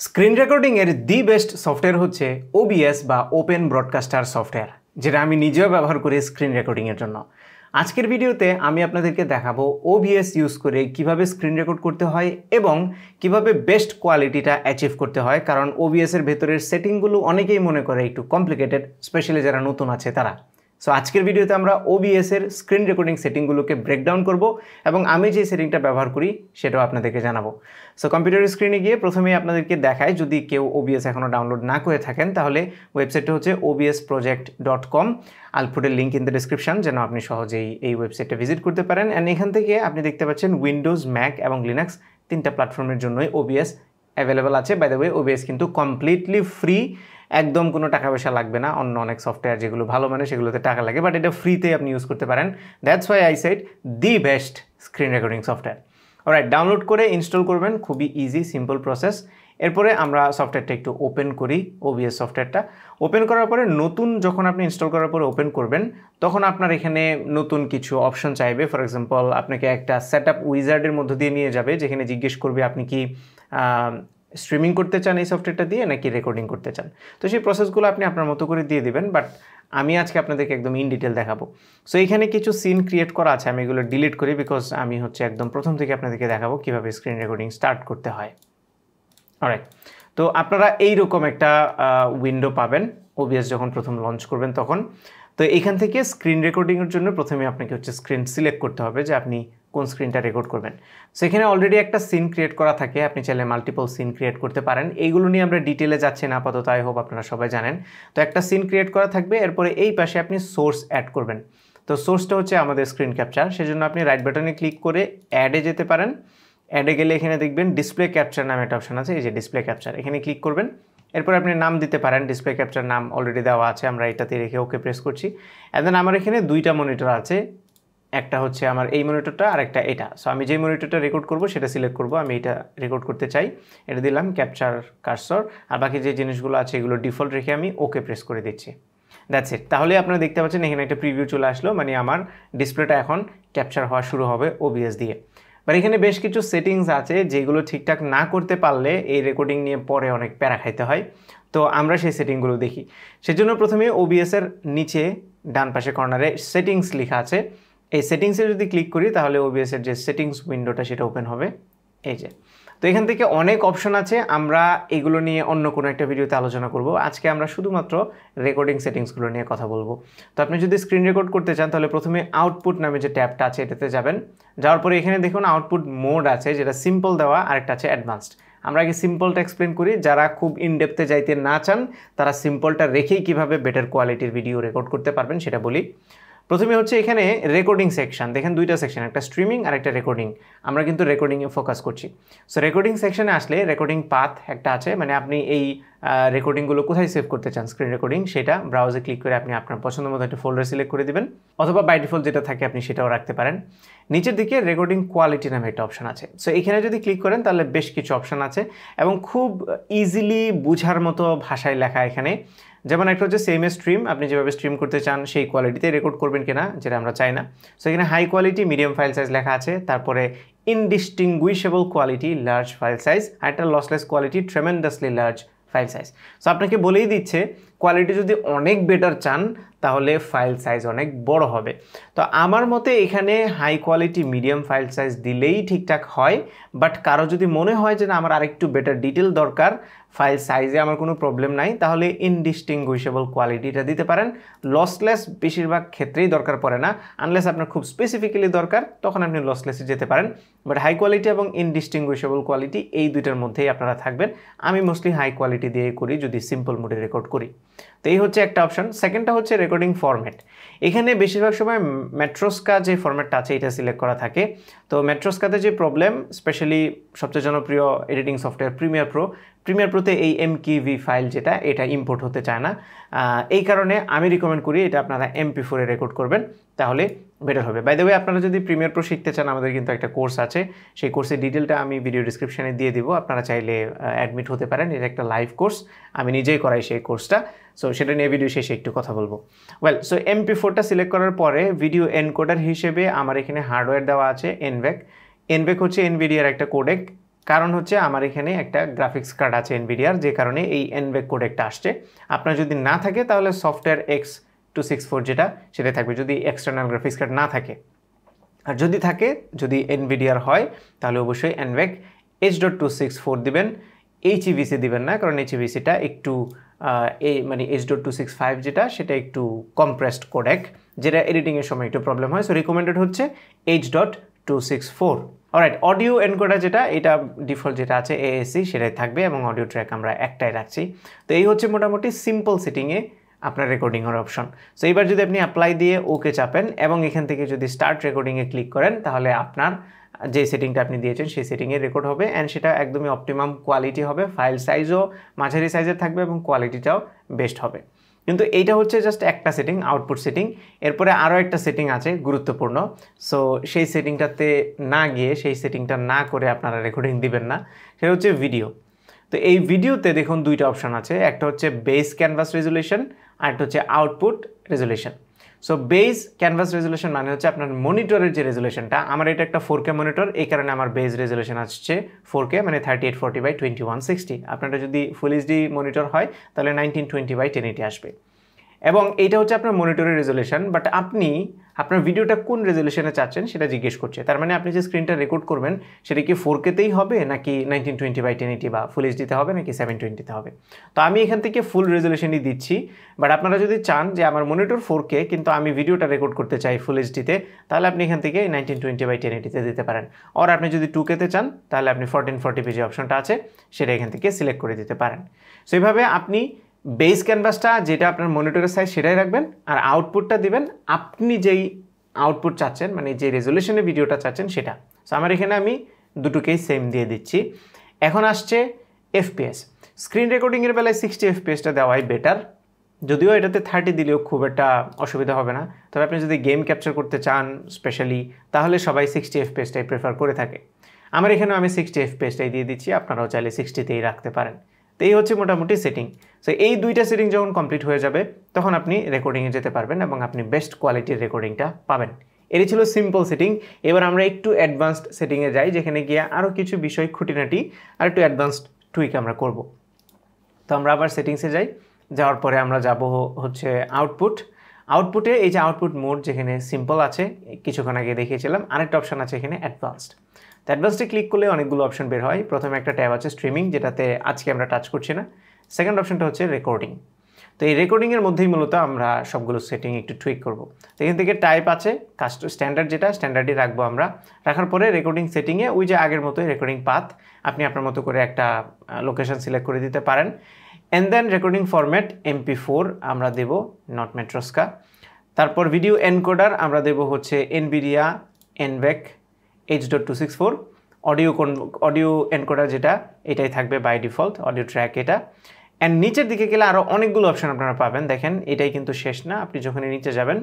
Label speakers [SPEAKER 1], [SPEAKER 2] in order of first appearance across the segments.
[SPEAKER 1] Screen recording এর the best software হচ্ছে OBS বা ওপেন ব্রডকাস্টার সফটওয়্যার, যেটা আমি নিজেও ব্যবহার করি স্ক্রিন রেকর্ডিং এর জন্য। আজকের ভিডিওতে আমি আপনাদেরকে দেখাবো OBS ইউজ করে কিভাবে স্ক্রিন রেকর্ড করতে হয় এবং কিভাবে বেস্ট কোয়ালিটিটা অ্যাচিভ করতে হয়, কারণ OBS এর ভেতরের সেটিংগুলো অনেকেই মনে করে একটু কমপ্লিকেটেড, স্পেশালি যারা নতুন আছে তারা। সো আজকের ভিডিওতে আমরা OBS এর স্ক্রিন রেকর্ডিং সেটিংগুলোকে ব্রেকডাউন করব এবং আমি যে সেটিংটা ব্যবহার করি সেটাও আপনাদেরকে জানাবো। সো কম্পিউটার স্ক্রিনে গিয়ে প্রথমেই আপনাদেরকে দেখায়, যদি কেউ OBS এখনও ডাউনলোড না করে থাকেন তাহলে ওয়েবসাইটটা হচ্ছে obsproject.com। Al put a link in the description, যেন আপনি সহজেই এই ওয়েবসাইটটা ভিজিট করতে পারেন। অ্যান্ড এখান থেকে আপনি দেখতে পাচ্ছেন উইন্ডোজ, ম্যাক এবং লিনাক্স তিনটা প্ল্যাটফর্মের জন্যই OBS অ্যাভেলেবেল আছে। বাই দ্য ওয়ে, OBS কিন্তু কমপ্লিটলি ফ্রি, একদম কোনো টাকা পয়সা লাগবে না। অন্য অনেক সফটওয়্যার যেগুলো ভালো মানে সেগুলোতে টাকা লাগে, বাট এটা ফ্রিতে আপনি ইউজ করতে পারেন। That's why I said the best screen recording software. Alright, download করে ইনস্টল করবেন, খুবই ইজি সিম্পল প্রসেস। এরপরে আমরা সফটওয়্যারটা একটু ওপেন করি। OBS সফটওয়্যারটা ওপেন করার পরে নতুন যখন আপনি ইনস্টল করার পরে ওপেন করবেন, তখন আপনার এখানে নতুন কিছু অপশন চাইবে। ফর এক্সাম্পল, আপনাকে একটা সেট আপ উইজার্ডের মধ্য দিয়ে নিয়ে যাবে, যেখানে জিজ্ঞেস করবে আপনি কি স্ট্রিমিং করতে চান এই সফটওয়্যারটা দিয়ে নাকি রেকর্ডিং করতে চান। তো সেই প্রসেসগুলো আপনি আপনার মতো করে দিয়ে দিবেন, বাট আমি আজকে আপনাদেরকে একদম ইন ডিটেল দেখাবো। সো এখানে কিছু সিন ক্রিয়েট করা আছে, আমি এগুলো ডিলিট করি, বিকজ আমি হচ্ছে একদম প্রথম থেকে আপনাদেরকে দেখাবো কীভাবে স্ক্রিন রেকর্ডিং স্টার্ট করতে হয়। অলরাইট, তো আপনারা এইরকম একটা উইন্ডো পাবেন OBS যখন প্রথম লঞ্চ করবেন তখন। তো এখান থেকে স্ক্রিন রেকর্ডিংয়ের জন্য প্রথমে আপনাকে হচ্ছে স্ক্রিন সিলেক্ট করতে হবে যে আপনি কোন স্ক্রিনটা রেকর্ড করবেন। সেখানে অলরেডি একটা সিন ক্রিয়েট করা থাকে, আপনি চাইলে মাল্টিপল সিন ক্রিয়েট করতে পারেন। এইগুলো নিয়ে আমরা ডিটেলে যাচ্ছি না আপাতত, আই হোপ আপনারা সবাই জানেন। তো একটা সিন ক্রিয়েট করা থাকবে, এরপরে এই পাশে আপনি সোর্স অ্যাড করবেন। তো সোর্সটা হচ্ছে আমাদের স্ক্রিন ক্যাপচার, সেজন্য আপনি রাইট বাটনে ক্লিক করে অ্যাডে যেতে পারেন। অ্যাডে গেলে এখানে দেখবেন ডিসপ্লে ক্যাপচার নামে একটা অপশন আছে, এই যে ডিসপ্লে ক্যাপচার, এখানে ক্লিক করবেন। এরপর আপনি নাম দিতে পারেন, ডিসপ্লে ক্যাপচার নাম অলরেডি দেওয়া আছে, আমরা এটাতে রেখে ওকে প্রেস করছি। অ্যান্ড দেন আমার এখানে দুইটা মনিটর আছে, একটা হচ্ছে আমার এই মনিটরটা আর একটা এটা। সো আমি যে মনিটরটা রেকর্ড করব সেটা সিলেক্ট করব, আমি এটা রেকর্ড করতে চাই, এটা দিলাম ক্যাপচার কার্সর, আর বাকি যে জিনিসগুলো আছে এগুলো ডিফল্ট রেখে আমি ওকে প্রেস করে দিচ্ছি। That's it. তাহলে আপনারা দেখতে পাচ্ছেন এখানে একটা প্রিভিউ চলে আসলো, মানে আমার ডিসপ্লেটা এখন ক্যাপচার হওয়া শুরু হবে OBS দিয়ে। বাট এখানে বেশ কিছু সেটিংস আছে যেগুলো ঠিকঠাক না করতে পারলে এই রেকর্ডিং নিয়ে পরে অনেক প্যারা খাইতে হয়। তো আমরা সেই সেটিংগুলো দেখি। সেজন্য প্রথমে OBS এর নিচে ডান পাশে কর্নারে সেটিংস লেখা আছে, এই সেটিংসে যদি ক্লিক করি তাহলে OBS এর যে সেটিংস উইন্ডোটা সেটা ওপেন হবে, এই যে। তো এখান থেকে অনেক অপশন আছে, আমরা এগুলো নিয়ে অন্য কোনো একটা ভিডিওতে আলোচনা করব। আজকে আমরা শুধুমাত্র রেকর্ডিং সেটিংসগুলো নিয়ে কথা বলবো। তো আপনি যদি স্ক্রিন রেকর্ড করতে চান তাহলে প্রথমে আউটপুট নামে যে ট্যাবটা আছে এটাতে যাবেন। যাওয়ার পরে এখানে দেখুন আউটপুট মোড আছে, যেটা সিম্পল দেওয়া, আরেকটা আছে অ্যাডভান্সড। আমরা আগে সিম্পলটা এক্সপ্লেন করি, যারা খুব ইনডেপথে যাইতে না চান তারা সিম্পলটা রেখেই কীভাবে বেটার কোয়ালিটির ভিডিও রেকর্ড করতে পারবেন সেটা বলি। প্রথমে হচ্ছে এখানে রেকর্ডিং সেকশন, দেখেন দুইটা সেকশন, একটা স্ট্রিমিং আর একটা রেকর্ডিং। আমরা কিন্তু রেকর্ডিংয়ে ফোকাস করছি। সো রেকর্ডিং সেকশনে আসলে রেকর্ডিং পাথ একটা আছে, মানে আপনি এই রেকর্ডিংগুলো কোথায় সেভ করতে চান স্ক্রিন রেকর্ডিং, সেটা ব্রাউজে ক্লিক করে আপনি আপনার পছন্দ মতো একটা ফোল্ডার সিলেক্ট করে দিবেন, অথবা বাই ডিফল্ট যেটা থাকে আপনি সেটাও রাখতে পারেন। নিচের দিকে রেকর্ডিং কোয়ালিটি নামে একটা অপশন আছে। সো এখানে যদি ক্লিক করেন তাহলে বেশ কিছু অপশন আছে এবং খুব ইজিলি বোঝার মতো ভাষায় লেখা এখানে। যেমন একটা হচ্ছে সেম স্ট্রিম, আপনি যেভাবে স্ট্রিম করতে চান সেই কোয়ালিটিতে রেকর্ড করবেন কিনা, যেটা আমরা চাই না। সো এখানে high quality, medium file size লেখা আছে, তারপরে indistinguishable quality, large file size, আর একটা lossless quality, tremendously large file size. So আপনাকে বলেই দিচ্ছে কোয়ালিটি যদি অনেক বেটার চান তাহলে ফাইল সাইজ অনেক বড় হবে। তো আমার মতে এখানে high quality medium file size দিলেই ঠিকঠাক হয়, বাট কারো যদি মনে হয় যে না আমার আরেকটু বেটার ডিটেল দরকার, ফাইল সাইজে আমার কোনো প্রবলেম নাই, তাহলে ইনডিস্টিংগুইশেবল কোয়ালিটিটা দিতে পারেন। লসলেস বেশিরভাগ ক্ষেত্রেই দরকার পড়ে না, আনলেস আপনার খুব স্পেসিফিক্যালি দরকার তখন আপনি লসলেসে যেতে পারেন। বাট হাই কোয়ালিটি এবং ইনডিস্টিংগুইশেবল কোয়ালিটি এই দুইটার মধ্যেই আপনারা থাকবেন। আমি মোস্টলি হাই কোয়ালিটি দিয়ে করি যদি সিম্পল মোডে রেকর্ড করি। তো এই হচ্ছে একটা অপশন। সেকেন্ডটা হচ্ছে রেকর্ডিং ফরম্যাট। এখানে বেশিরভাগ সময় ম্যাট্রোস্কা যে ফরম্যাটটা আছে এটা সিলেক্ট করা থাকে। তো ম্যাট্রোস্কাতে যে প্রবলেম, স্পেশালি সবচেয়ে জনপ্রিয় এডিটিং সফটওয়্যার প্রিমিয়ার প্রোতে এই MKV ফাইল যেটা, এটা ইম্পোর্ট হতে চায় না। এই কারণে আমি রিকমেন্ড করি এটা আপনারা MP4 এ রেকর্ড করবেন, তাহলে বেটার হবে। বাই দ্য ওয়ে, আপনারা যদি প্রিমিয়ার প্রো শিখতে চান আমাদের কিন্তু একটা কোর্স আছে, সেই কোর্সের ডিটেলটা আমি ভিডিও ডিসক্রিপশানে দিয়ে দিব, আপনারা চাইলে অ্যাডমিট হতে পারেন। এটা একটা লাইভ কোর্স, আমি নিজেই করাই সেই কোর্সটা। সো সেটা নিয়ে ভিডিও শেষে একটু কথা বলবো। ওয়েল, সো MP4টা সিলেক্ট করার পরে ভিডিও এনকোডার হিসেবে আমার এখানে হার্ডওয়্যার দেওয়া আছে NVEC হচ্ছে NVIDIAর একটা কোডেক। কারণ হচ্ছে আমার এখানে একটা গ্রাফিক্স কার্ড আছে এনভিডিয়ার, যে কারণে এই এনভেক কোডেকটা আসছে। আপনার যদি না থাকে তাহলে সফটওয়্যার X264 যেটা সেটা থাকবে, যদি এক্সটার্নাল গ্রাফিক্স কার্ড না থাকে। আর যদি থাকে, যদি এনভিডিয়ার হয়, তাহলে অবশ্যই এনভেক H.264 দিবেন, এইচইভিসি দিবেন না, কারণ এইচইভিসিটা একটু মানে H.265 যেটা সেটা একটু কম্প্রেসড কোডেক, যেটা এডিটিংয়ের সময় একটু প্রবলেম হয়। সো রিকমেন্ডেড হচ্ছে H.264। অলরাইট, অডিও এনকোডার যেটা, এটা ডিফল্ট যেটা আছে AAC সেটাই থাকবে, এবং অডিও ট্র্যাক আমরা একটাই রাখছি। তো এই হচ্ছে মোটামুটি সিম্পল সেটিংয়ে আপনার রেকর্ডিংয়ের অপশন। সো এইবার যদি আপনি অ্যাপ্লাই দিয়ে ওকে চাপেন এবং এখান থেকে যদি স্টার্ট রেকর্ডিংয়ে ক্লিক করেন, তাহলে আপনার যে সেটিংটা আপনি দিয়েছেন সেই সেটিংয়ে রেকর্ড হবে, অ্যান্ড সেটা একদমই অপটিমাম কোয়ালিটি হবে। ফাইল সাইজও মাঝারি সাইজের থাকবে এবং কোয়ালিটিটাও বেস্ট হবে। কিন্তু এইটা হচ্ছে জাস্ট একটা সেটিং, আউটপুট সেটিং। এরপরে আরও একটা সেটিং আছে গুরুত্বপূর্ণ। সো সেই সেটিংটাতে না গিয়ে, সেই সেটিংটা না করে আপনারা রেকর্ডিং দিবেন না, সেটা হচ্ছে ভিডিও। তো এই ভিডিওতে দেখুন দুইটা অপশান আছে, একটা হচ্ছে বেস ক্যানভাস রেজুলেশন আর একটা হচ্ছে output resolution. So base canvas resolution মানে হচ্ছে আপনার মনিটরের যে রেজুলেশনটা, আমার এটা একটা 4K মনিটর, এই কারণে আমার বেস রেজুলেশন আসছে 4K, মানে 3840x2160। আপনারটা যদি ফুল এইচডি মনিটর হয় তাহলে 1920x1080 আসবে। এবং এইটা হচ্ছে আপনার মনিটরের রেজুলেশন, বাট আপনি আপনার ভিডিওটা কোন রেজুলেশনে চাচ্ছেন সেটা জিজ্ঞেস করছে। তার মানে আপনি যে স্ক্রিনটা রেকর্ড করবেন সেটা কি 4K-তেই হবে, নাকি 1920x1080 বা ফুল এইচডিতে হবে, নাকি 720-তে হবে। তো আমি এখান থেকে ফুল রেজুলেশনই দিচ্ছি, বাট আপনারা যদি চান যে আমার মনিটর 4K কিন্তু আমি ভিডিওটা রেকর্ড করতে চাই ফুল এইচডিতে, তাহলে আপনি এখান থেকে 1920x1080-তে দিতে পারেন। আর আপনি যদি 2K-তে চান তাহলে আপনি 1440p যে অপশনটা আছে সেটা এখান থেকে সিলেক্ট করে দিতে পারেন। সো এইভাবে আপনি বেস ক্যানভাসটা যেটা আপনার মনিটরের সাইজ সেটাই রাখবেন, আর আউটপুটটা দিবেন আপনি যেই আউটপুট চাচ্ছেন, মানে যে রেজুলেশনে ভিডিওটা চাচ্ছেন সেটা। সো আমার এখানে আমি দুটোকেই সেম দিয়ে দিচ্ছি। এখন আসছে FPS। স্ক্রিন রেকর্ডিংয়ের বেলায় 60 FPS-টা দেওয়াই বেটার, যদিও এটাতে 30 দিলেও খুব একটা অসুবিধা হবে না। তবে আপনি যদি গেম ক্যাপচার করতে চান স্পেশালি, তাহলে সবাই 60 FPS-টাই প্রেফার করে থাকে। আমার এখানেও আমি 60 FPS-টাই দিয়ে দিচ্ছি, আপনারাও চাইলে 60-তেই রাখতে পারেন। তো এই হচ্ছে মোটামুটি সেটিং। সো এই দুইটা সেটিং যখন কমপ্লিট হয়ে যাবে তখন আপনি রেকর্ডিংয়ে যেতে পারবেন এবং আপনি বেস্ট কোয়ালিটির রেকর্ডিংটা পাবেন। এটি ছিল সিম্পল সেটিং। এবার আমরা একটু অ্যাডভান্সড সেটিংয়ে যাই, যেখানে গিয়ে আরও কিছু বিষয় খুঁটিনাটি আর একটু অ্যাডভান্সড টুইক আমরা করব। তো আমরা আবার সেটিংসে যাই, যাওয়ার পরে আমরা যাব হচ্ছে আউটপুটে। এই যে আউটপুট মোড যেখানে সিম্পল আছে, কিছুক্ষণ আগে দেখিয়েছিলাম, আরেকটা অপশান আছে এখানে অ্যাডভান্সড। তো অ্যাডভান্সডে ক্লিক করলে অনেকগুলো অপশন বের হয়। প্রথমে একটা ট্যাব আছে স্ট্রিমিং, যেটাতে আজকে আমরা টাচ করছি না। সেকেন্ড অপশনটা হচ্ছে রেকর্ডিং। তো এই রেকর্ডিংয়ের মধ্যেই মূলত আমরা সবগুলো সেটিং একটু টুইক করব। তো এখান থেকে টাইপ আছে স্ট্যান্ডার্ড, যেটা স্ট্যান্ডার্ডই রাখবো আমরা। রাখার পরে রেকর্ডিং সেটিংয়ে ওই যে আগের মতোই রেকর্ডিং পাথ আপনি আপনার মতো করে একটা লোকেশন সিলেক্ট করে দিতে পারেন। And then recording format MP4 আমরা দেব, নট মেট্রোস্কা। তারপর ভিডিও এনকোডার আমরা দেব হচ্ছে NVIDIA NVEC H.264। Audio encoder যেটা, এটাই থাকবে বাই ডিফল্ট, অডিও ট্র্যাক এটা। অ্যান্ড নিচের দিকে গেলে আরও অনেকগুলো অপশন আপনারা পাবেন। দেখেন এটাই কিন্তু শেষ না, আপনি যখনই নিচে যাবেন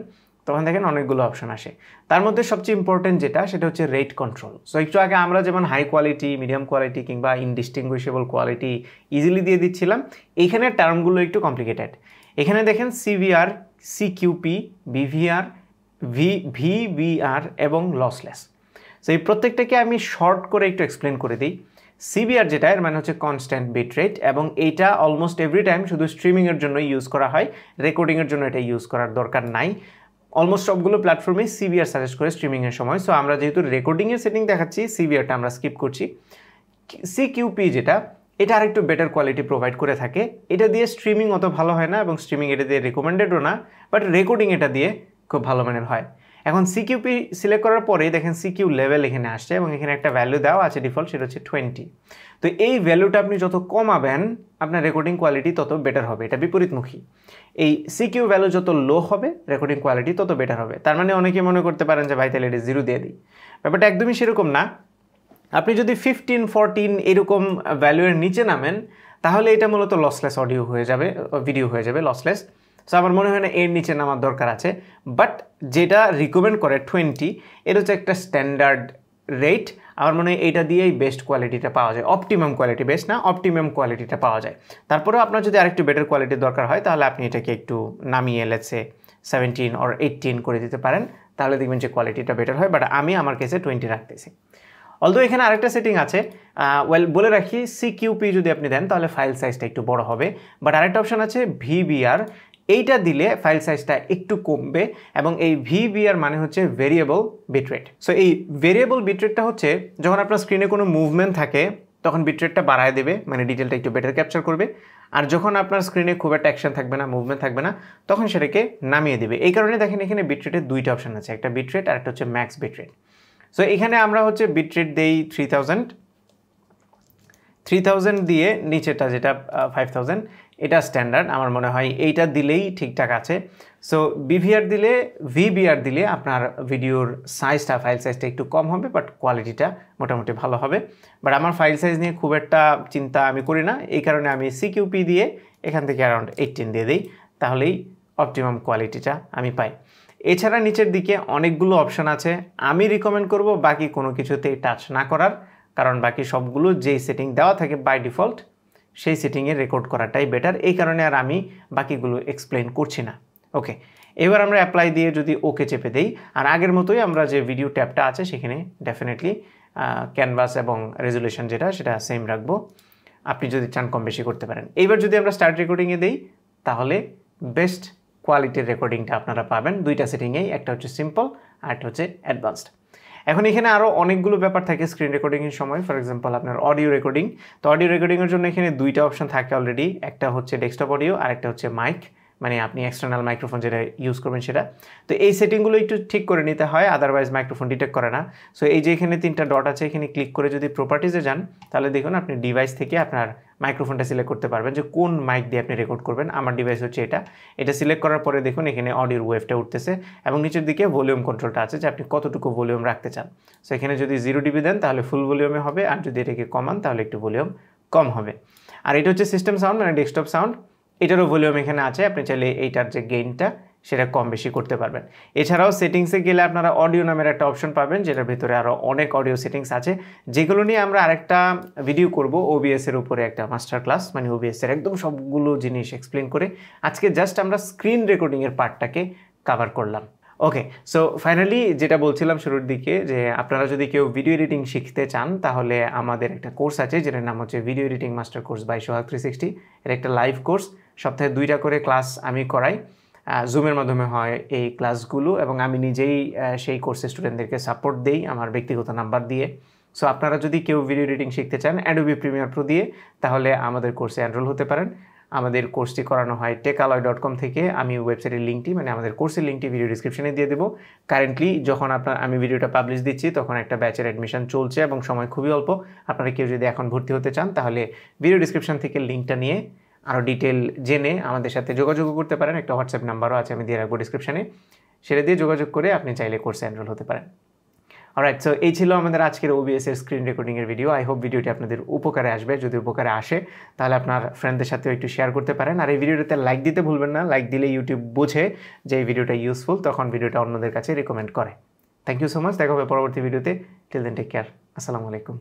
[SPEAKER 1] তখন দেখেন অনেকগুলো অপশন আসে। তার মধ্যে সবচেয়ে ইম্পর্টেন্ট যেটা, সেটা হচ্ছে রেট কন্ট্রোল। সো একটু আগে আমরা যেমন হাই কোয়ালিটি, মিডিয়াম কোয়ালিটি কিংবা ইনডিস্টিংগুইশেবল কোয়ালিটি ইজিলি দিয়ে দিচ্ছিলাম, এইখানে টার্মগুলো একটু কমপ্লিকেটেড। এখানে দেখেন CVR, CQP, BVR, VVR এবং লসলেস। সো এই প্রত্যেকটাকে আমি শর্ট করে একটু এক্সপ্লেন করে দিই। CBR যেটা, এর মানে হচ্ছে কনস্ট্যান্ট বিট রেট, এবং এইটা অলমোস্ট এভরি টাইম শুধু স্ট্রিমিংয়ের জন্য ইউজ করা হয়, রেকর্ডিংয়ের জন্য এটা ইউজ করার দরকার নাই। অলমোস্ট সবগুলো প্ল্যাটফর্মে CBR সাজেস্ট করে স্ট্রিমিংয়ের সময়। সো আমরা যেহেতু রেকর্ডিংয়ের সেটিং দেখাচ্ছি, CBRটা আমরা স্কিপ করছি। CQP যেটা, এটা আরেকটু বেটার কোয়ালিটি প্রোভাইড করে থাকে। এটা দিয়ে স্ট্রিমিং অত ভালো হয় না, এবং স্ট্রিমিং এটা দিয়ে রেকমেন্ডেডও না, বাট রেকর্ডিং এটা দিয়ে খুব ভালো মানের হয়। এখন CQP সিলেক্ট করার পরে দেখেন CQ লেভেল এখানে আসছে, এবং এখানে একটা ভ্যালু দেওয়া আছে ডিফল্ট, সেটা হচ্ছে 20। তো এই ভ্যালুটা আপনি যত কমাবেন আপনার রেকর্ডিং কোয়ালিটি তত বেটার হবে। এটা বিপরীতমুখী। এই CQ ভ্যালু যত লো হবে রেকর্ডিং কোয়ালিটি তত বেটার হবে। তার মানে অনেকে মনে করতে পারেন যে ভাই তাহলে এটা 0 দিয়ে দিই, ব্যাপারটা একদমই সেরকম না। আপনি যদি 15, 14 এরকম ভ্যালুয়ের নিচে নামেন, তাহলে এটা মূলত লসলেস অডিও হয়ে যাবে, ভিডিও হয়ে যাবে লসলেস। সো আমার মনে হয় না এর নিচে নামার দরকার আছে। বাট যেটা রিকমেন্ড করে 20, এটা হচ্ছে একটা স্ট্যান্ডার্ড রেট। আমার মনে হয় এইটা দিয়েই বেস্ট কোয়ালিটিটা পাওয়া যায়। অপটিমাম কোয়ালিটি, বেস্ট না, অপটিমাম কোয়ালিটিটা পাওয়া যায়। তারপরেও আপনার যদি আরেকটু বেটার কোয়ালিটির দরকার হয়, তাহলে আপনি এটাকে একটু নামিয়ে লেটসে 17 or 18 করে দিতে পারেন, তাহলে দেখবেন যে কোয়ালিটিটা বেটার হয়। বাট আমি আমার কেসে 20 রাখতেছি। অলদো এখানে আরেকটা সেটিং আছে, বলে রাখি সিকিউপি যদি আপনি দেন তাহলে ফাইল সাইজটা একটু বড় হবে, বাট আরেকটা অপশন আছে ভিবিআর, এইটা দিলে ফাইল সাইজটা একটু কমবে, এবং এই ভিবিআর মানে হচ্ছে ভেরিয়েবল বিটরেট। সো এই ভেরিয়েবল বিটরেটটা হচ্ছে যখন আপনার স্ক্রিনে কোনো মুভমেন্ট থাকে তখন বিটরেটটা বাড়ায় দেবে, মানে ডিটেলটা একটু বেটার ক্যাপচার করবে, আর যখন আপনার স্ক্রিনে খুব একটা অ্যাকশন থাকবে না, মুভমেন্ট থাকবে না, তখন সেটাকে নামিয়ে দেবে। এই কারণে দেখেন এখানে বিটরেটের দুইটা অপশন আছে, একটা বিটরেট আর একটা হচ্ছে ম্যাক্স বিটরেট। সো এখানে আমরা হচ্ছে বিটরেট দেই 3000 দিয়ে, নিচেটা যেটা 5000, এটা স্ট্যান্ডার্ড। আমার মনে হয় এইটা দিলেই ঠিকঠাক আছে। সো ভিবিআর দিলে আপনার ভিডিওর সাইজটা, ফাইল সাইজটা একটু কম হবে, বাট কোয়ালিটিটা মোটামুটি ভালো হবে। বাট আমার ফাইল সাইজ নিয়ে খুব একটা চিন্তা আমি করি না, এই কারণে আমি সিকিউপি দিয়ে এখান থেকে অ্যারাউন্ড 18 দিয়ে দিই, তাহলেই অপটিমাম কোয়ালিটিটা আমি পাই। এছাড়া নিচের দিকে অনেকগুলো অপশান আছে, আমি রিকমেন্ড করব বাকি কোনো কিছুতেই টাচ না করার, কারণ বাকি সবগুলো যেই সেটিং দেওয়া থাকে বাই ডিফল্ট সেই সেটিংয়ে রেকর্ড করাটাই বেটার, এই কারণে আর আমি বাকিগুলো এক্সপ্লেন করছি না। ওকে, এবার আমরা অ্যাপ্লাই দিয়ে যদি ওকে চেপে দেই, আর আগের মতোই আমরা যে ভিডিও ট্যাবটা আছে সেখানে ডেফিনেটলি ক্যানভাস এবং রেজুলেশন যেটা সেটা সেম রাখবো, আপনি যদি চান কম বেশি করতে পারেন। এইবার যদি আমরা স্টার্ট রেকর্ডিংয়ে দিই তাহলে বেস্ট কোয়ালিটির রেকর্ডিংটা আপনারা পাবেন দুইটা সেটিংয়েই, একটা হচ্ছে সিম্পল আর একটা হচ্ছে অ্যাডভান্সড। এখন এখানে আরও অনেকগুলো ব্যাপার থাকে স্ক্রিন রেকর্ডিংয়ের সময়, ফর এক্সাম্পল আপনার অডিও রেকর্ডিং। তো অডিও রেকর্ডিংয়ের জন্য এখানে দুইটা অপশন থাকে অলরেডি, একটা হচ্ছে ডেস্কটপ অডিও আর একটা হচ্ছে মাইক, মানে আপনি এক্সটার্নাল মাইক্রোফোন যেটা ইউজ করবেন সেটা। তো এই সেটিংগুলো একটু ঠিক করে নিতে হয়, আদারওয়াইজ মাইক্রোফোন ডিটেক্ট করে না। সো এই যে এখানে 3টা ডট আছে, এখানে ক্লিক করে যদি প্রপার্টিজে যান তাহলে দেখুন আপনি ডিভাইস থেকে আপনার মাইক্রোফোনটা সিলেক্ট করতে পারবেন যে কোন মাইক দিয়ে আপনি রেকর্ড করবেন। আমার ডিভাইস হচ্ছে এটা সিলেক্ট করার পরে দেখুন এখানে অডিওর ওয়েভটা উঠতেছে, এবং নিচের দিকে ভলিউম কন্ট্রোলটা আছে যে আপনি কতটুকু ভলিউম রাখতে চান। সো এখানে যদি 0 dB দেন তাহলে ফুল ভলিউমে হবে, আর যদি এটাকে কমান তাহলে একটু ভলিউম কম হবে। আর এটা হচ্ছে সিস্টেম সাউন্ড, মানে ডেস্কটপ সাউন্ড, এটারও ভলিউম এখানে আছে, আপনি চাইলে এইটার যে গেইনটা সেটা কম বেশি করতে পারবেন। এছাড়াও সেটিংসে গেলে আপনারা অডিও নামের একটা অপশন পাবেন, যেটার ভিতরে আরও অনেক অডিও সেটিংস আছে, যেগুলো নিয়ে আমরা আরেকটা ভিডিও করব OBS এর উপরে একটা মাস্টার ক্লাস, মানে OBS এর একদম সবগুলো জিনিস এক্সপ্লেন করে। আজকে জাস্ট আমরা স্ক্রিন রেকর্ডিংয়ের পার্টটাকে কভার করলাম। ওকে, সো ফাইনালি যেটা বলছিলাম শুরুর দিকে, যে আপনারা যদি কেউ ভিডিও এডিটিং শিখতে চান তাহলে আমাদের একটা কোর্স আছে যেটার নাম হচ্ছে video editing master course by Sohag 360। এর একটা লাইভ কোর্স, সপ্তাহে 2টা করে ক্লাস আমি করাই, জুমের মাধ্যমে হয় এই ক্লাসগুলো, এবং আমি নিজেই সেই কোর্সের স্টুডেন্টদেরকে সাপোর্ট দেই আমার ব্যক্তিগত নাম্বার দিয়ে। সো আপনারা যদি কেউ ভিডিও এডিটিং শিখতে চান অ্যাডোবি প্রিমিয়ার প্রো দিয়ে, তাহলে আমাদের কোর্সে এনরোল হতে পারেন। আমাদের কোর্সটি করানো হয় techalloy.com থেকে। আমি ওয়েবসাইটের লিঙ্কটি, মানে আমাদের কোর্সের লিঙ্কটি ভিডিও ডিসক্রিপশনে দিয়ে দেবো। কারেন্টলি যখন আমি ভিডিওটা পাবলিশ দিচ্ছি তখন একটা ব্যাচের অ্যাডমিশন চলছে এবং সময় খুবই অল্প। আপনারা কেউ যদি এখন ভর্তি হতে চান তাহলে ভিডিও ডিসক্রিপশন থেকে লিঙ্কটা নিয়ে আরও ডিটেল জেনে আমাদের সাথে যোগাযোগ করতে পারেন। একটা হোয়াটসঅ্যাপ নাম্বারও আছে, আমি দিয়ে রাখবো ডিসক্রিপশানে, সেটা দিয়ে যোগাযোগ করে আপনি চাইলে কোর্সে এনরোল হতে পারেন। অলরাইট, সো এই ছিল আমাদের আজকের OBS এর স্ক্রিন রেকর্ডিংয়ের ভিডিও। আই হোপ ভিডিওটি আপনাদের উপকারে আসবে। যদি উপকারে আসে তাহলে আপনার ফ্রেন্ডদের সাথেও একটু শেয়ার করতে পারেন, আর এই ভিডিওটাতে লাইক দিতে ভুলবেন না। লাইক দিলে ইউটিউব বোঝে যে এই ভিডিওটা ইউজফুল, তখন ভিডিওটা অন্যদের কাছে রিকমেন্ড করে। থ্যাংক ইউ সো মাচ, দেখা হবে পরবর্তী ভিডিওতে। টিল দেন টেক কেয়ার, আসসালামু আলাইকুম।